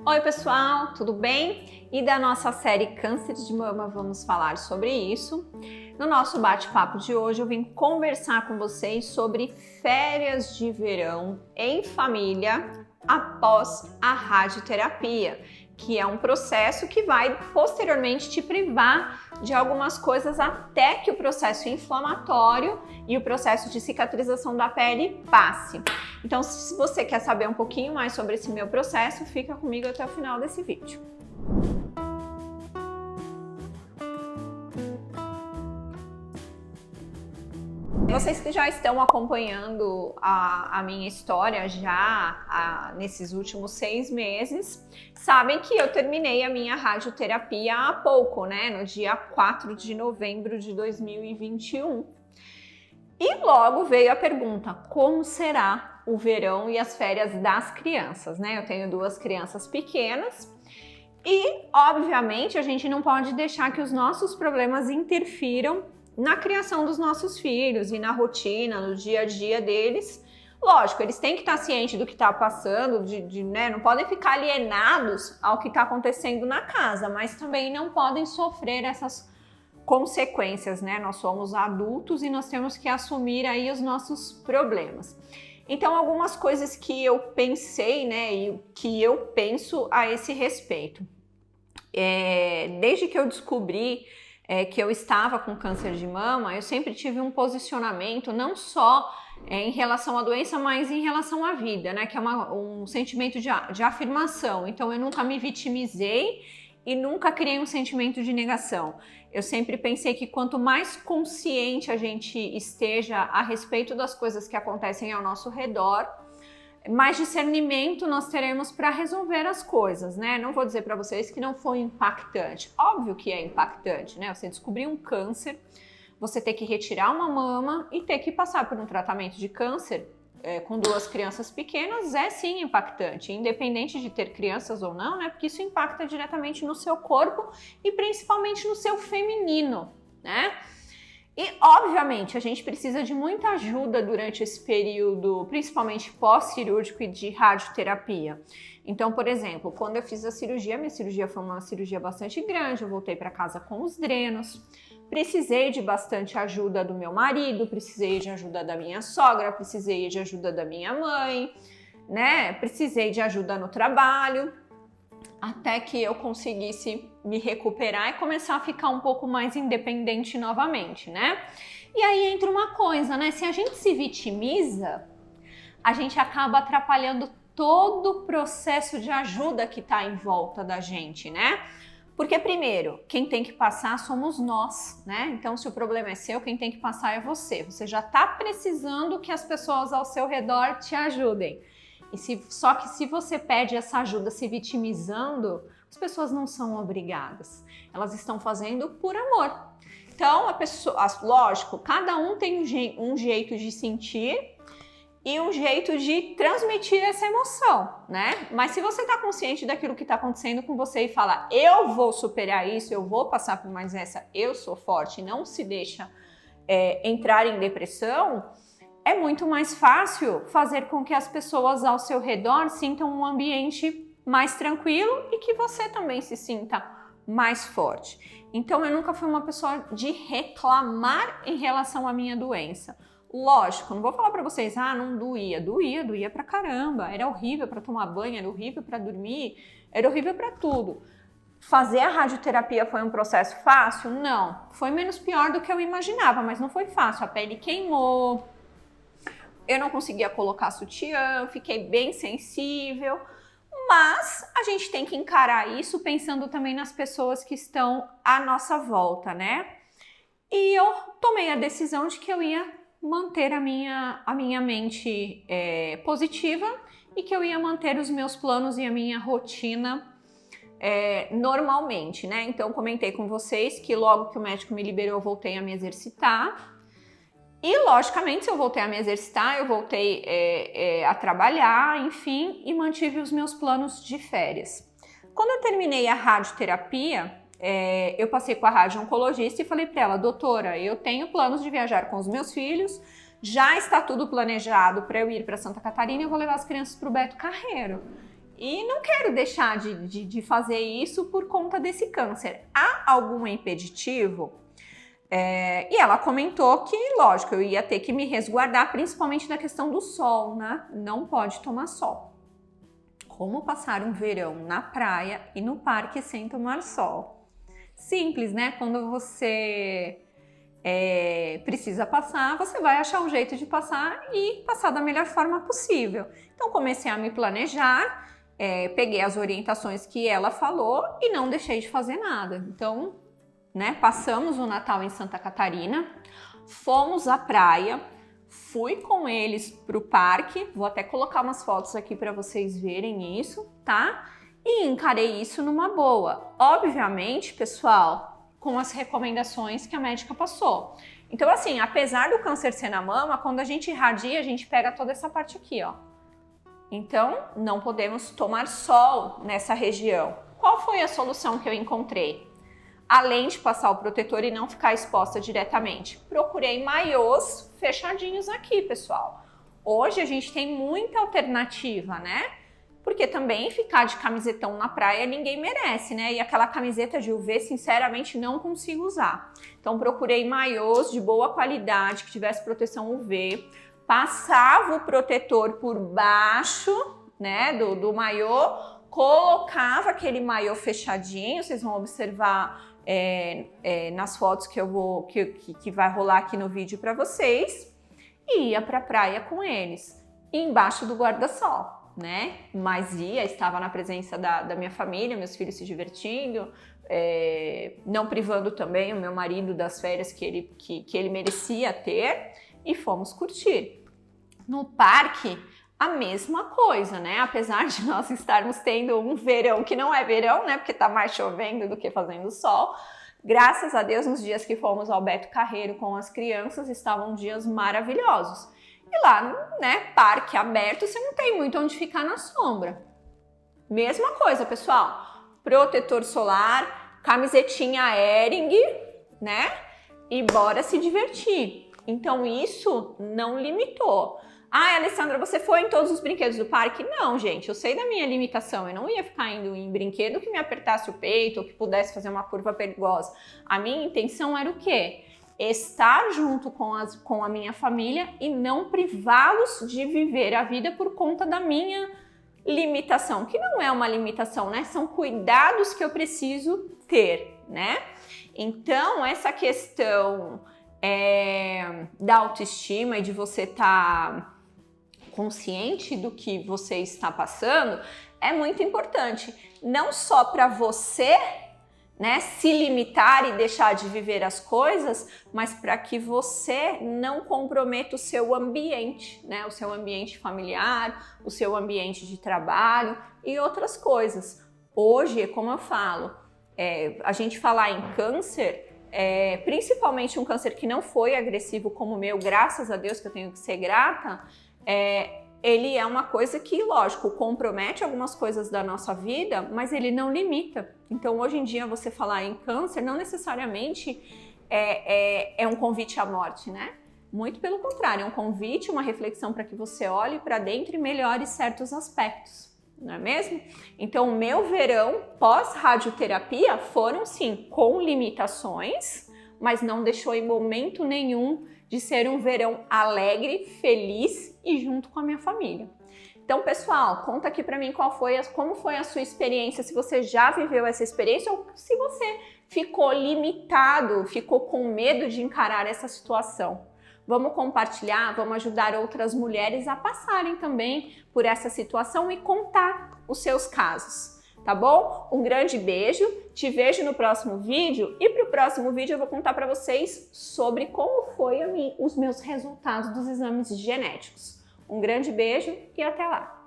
Oi pessoal, tudo bem? E da nossa série Câncer de Mama vamos falar sobre isso. No nosso bate-papo de hoje eu vim conversar com vocês sobre férias de verão em família após a radioterapia, que é um processo que vai posteriormente te privar de algumas coisas até que o processo inflamatório e o processo de cicatrização da pele passe. Então, se você quer saber um pouquinho mais sobre esse meu processo, fica comigo até o final desse vídeo. Vocês que já estão acompanhando a minha história nesses últimos 6 meses, sabem que eu terminei a minha radioterapia há pouco, né? No dia 4 de novembro de 2021. E logo veio a pergunta, como será o verão e as férias das crianças, né? Eu tenho 2 crianças pequenas e, obviamente, a gente não pode deixar que os nossos problemas interfiram na criação dos nossos filhos e na rotina, no dia a dia deles. Lógico, eles têm que estar cientes do que está passando, né? Não podem ficar alienados ao que está acontecendo na casa, mas também não podem sofrer essas consequências, né? Nós somos adultos e nós temos que assumir aí os nossos problemas. Então, algumas coisas que eu pensei, né, e que eu penso a esse respeito. Desde que eu descobri que eu estava com câncer de mama, eu sempre tive um posicionamento não só em relação à doença, mas em relação à vida, né? Que é um sentimento de afirmação. Então, eu nunca me vitimizei e nunca criei um sentimento de negação. Eu sempre pensei que quanto mais consciente a gente esteja a respeito das coisas que acontecem ao nosso redor, mais discernimento nós teremos para resolver as coisas, né? Não vou dizer para vocês que não foi impactante. Óbvio que é impactante, né? Você descobrir um câncer, você ter que retirar uma mama e ter que passar por um tratamento de câncer com 2 crianças pequenas é sim impactante, independente de ter crianças ou não, né? Porque isso impacta diretamente no seu corpo e principalmente no seu feminino, né? E, obviamente, a gente precisa de muita ajuda durante esse período, principalmente pós-cirúrgico e de radioterapia. Então, por exemplo, quando eu fiz a cirurgia, minha cirurgia foi uma cirurgia bastante grande, eu voltei para casa com os drenos, precisei de bastante ajuda do meu marido, precisei de ajuda da minha sogra, precisei de ajuda da minha mãe, né? Precisei de ajuda no trabalho, até que eu conseguisse me recuperar e começar a ficar um pouco mais independente novamente, né? E aí entra uma coisa, né? Se a gente se vitimiza, a gente acaba atrapalhando todo o processo de ajuda que tá em volta da gente, né? Porque primeiro, quem tem que passar somos nós, né? Então, se o problema é seu, quem tem que passar é você. Você já tá precisando que as pessoas ao seu redor te ajudem. Só que se você pede essa ajuda se vitimizando, as pessoas não são obrigadas. Elas estão fazendo por amor. Então, lógico, cada um tem um jeito de sentir e um jeito de transmitir essa emoção, né? Mas se você está consciente daquilo que está acontecendo com você e fala, eu vou superar isso, eu vou passar por mais essa, eu sou forte, não se deixa entrar em depressão, é muito mais fácil fazer com que as pessoas ao seu redor sintam um ambiente mais tranquilo e que você também se sinta mais forte. Então, eu nunca fui uma pessoa de reclamar em relação à minha doença. Lógico, não vou falar pra vocês, não doía. Doía pra caramba. Era horrível pra tomar banho, era horrível pra dormir, era horrível pra tudo. Fazer a radioterapia foi um processo fácil? Não. Foi menos pior do que eu imaginava, mas não foi fácil. A pele queimou, eu não conseguia colocar sutiã, fiquei bem sensível, mas a gente tem que encarar isso pensando também nas pessoas que estão à nossa volta, né? E eu tomei a decisão de que eu ia manter a minha mente positiva e que eu ia manter os meus planos e a minha rotina normalmente, né? Então, comentei com vocês que logo que o médico me liberou, eu voltei a me exercitar. E, logicamente, se eu voltei a me exercitar, eu voltei a trabalhar, enfim, e mantive os meus planos de férias. Quando eu terminei a radioterapia, eu passei com a radio-oncologista e falei para ela, doutora, eu tenho planos de viajar com os meus filhos, já está tudo planejado para eu ir para Santa Catarina e eu vou levar as crianças para o Beto Carreiro. E não quero deixar de fazer isso por conta desse câncer. Há algum impeditivo? E ela comentou que, lógico, eu ia ter que me resguardar, principalmente na questão do sol, né? Não pode tomar sol. Como passar um verão na praia e no parque sem tomar sol? Simples, né? Quando você precisa passar, você vai achar um jeito de passar e passar da melhor forma possível. Então comecei a me planejar, peguei as orientações que ela falou e não deixei de fazer nada. Então, né, passamos o Natal em Santa Catarina, fomos à praia, fui com eles para o parque, vou até colocar umas fotos aqui para vocês verem isso, tá? E encarei isso numa boa. Obviamente, pessoal, com as recomendações que a médica passou. Então, assim, apesar do câncer ser na mama, quando a gente irradia, a gente pega toda essa parte aqui, ó. Então, não podemos tomar sol nessa região. Qual foi a solução que eu encontrei? Além de passar o protetor e não ficar exposta diretamente, procurei maiôs fechadinhos aqui, pessoal. Hoje a gente tem muita alternativa, né? Porque também ficar de camisetão na praia ninguém merece, né? E aquela camiseta de UV, sinceramente, não consigo usar. Então procurei maiôs de boa qualidade, que tivesse proteção UV, passava o protetor por baixo, né, do maiô, colocava aquele maiô fechadinho, vocês vão observar nas fotos que vai rolar aqui no vídeo para vocês, e ia para a praia com eles, embaixo do guarda-sol, né? Mas estava na presença da minha família, meus filhos se divertindo, não privando também o meu marido das férias que ele merecia ter, e fomos curtir. No parque, a mesma coisa, né? Apesar de nós estarmos tendo um verão que não é verão, né? Porque tá mais chovendo do que fazendo sol. Graças a Deus, nos dias que fomos ao Beto Carreiro com as crianças, estavam dias maravilhosos. E lá, né, parque aberto, você não tem muito onde ficar na sombra. Mesma coisa, pessoal. Protetor solar, camisetinha Hering, né? E bora se divertir. Então isso não limitou. Ah, Alessandra, você foi em todos os brinquedos do parque? Não, gente, eu sei da minha limitação. Eu não ia ficar indo em brinquedo que me apertasse o peito ou que pudesse fazer uma curva perigosa. A minha intenção era o quê? Estar junto com a minha família e não privá-los de viver a vida por conta da minha limitação, que não é uma limitação, né? São cuidados que eu preciso ter, né? Então, essa questão da autoestima e de você estar consciente do que você está passando é muito importante, não só para você, né, se limitar e deixar de viver as coisas, mas para que você não comprometa o seu ambiente, né, o seu ambiente familiar, o seu ambiente de trabalho e outras coisas. Hoje, como eu falo, a gente falar em câncer, principalmente um câncer que não foi agressivo como o meu, graças a Deus que eu tenho que ser grata, ele é uma coisa que, lógico, compromete algumas coisas da nossa vida, mas ele não limita. Então, hoje em dia, você falar em câncer não necessariamente é um convite à morte, né? Muito pelo contrário, é um convite, uma reflexão para que você olhe para dentro e melhore certos aspectos, não é mesmo? Então, o meu verão pós-radioterapia foram, sim, com limitações, mas não deixou em momento nenhum de ser um verão alegre, feliz e junto com a minha família. Então, pessoal, conta aqui pra mim como foi a sua experiência, se você já viveu essa experiência ou se você ficou limitado, ficou com medo de encarar essa situação. Vamos compartilhar, vamos ajudar outras mulheres a passarem também por essa situação e contar os seus casos. Tá bom? Um grande beijo, te vejo no próximo vídeo e para o próximo vídeo eu vou contar para vocês sobre como foi os meus resultados dos exames genéticos. Um grande beijo e até lá!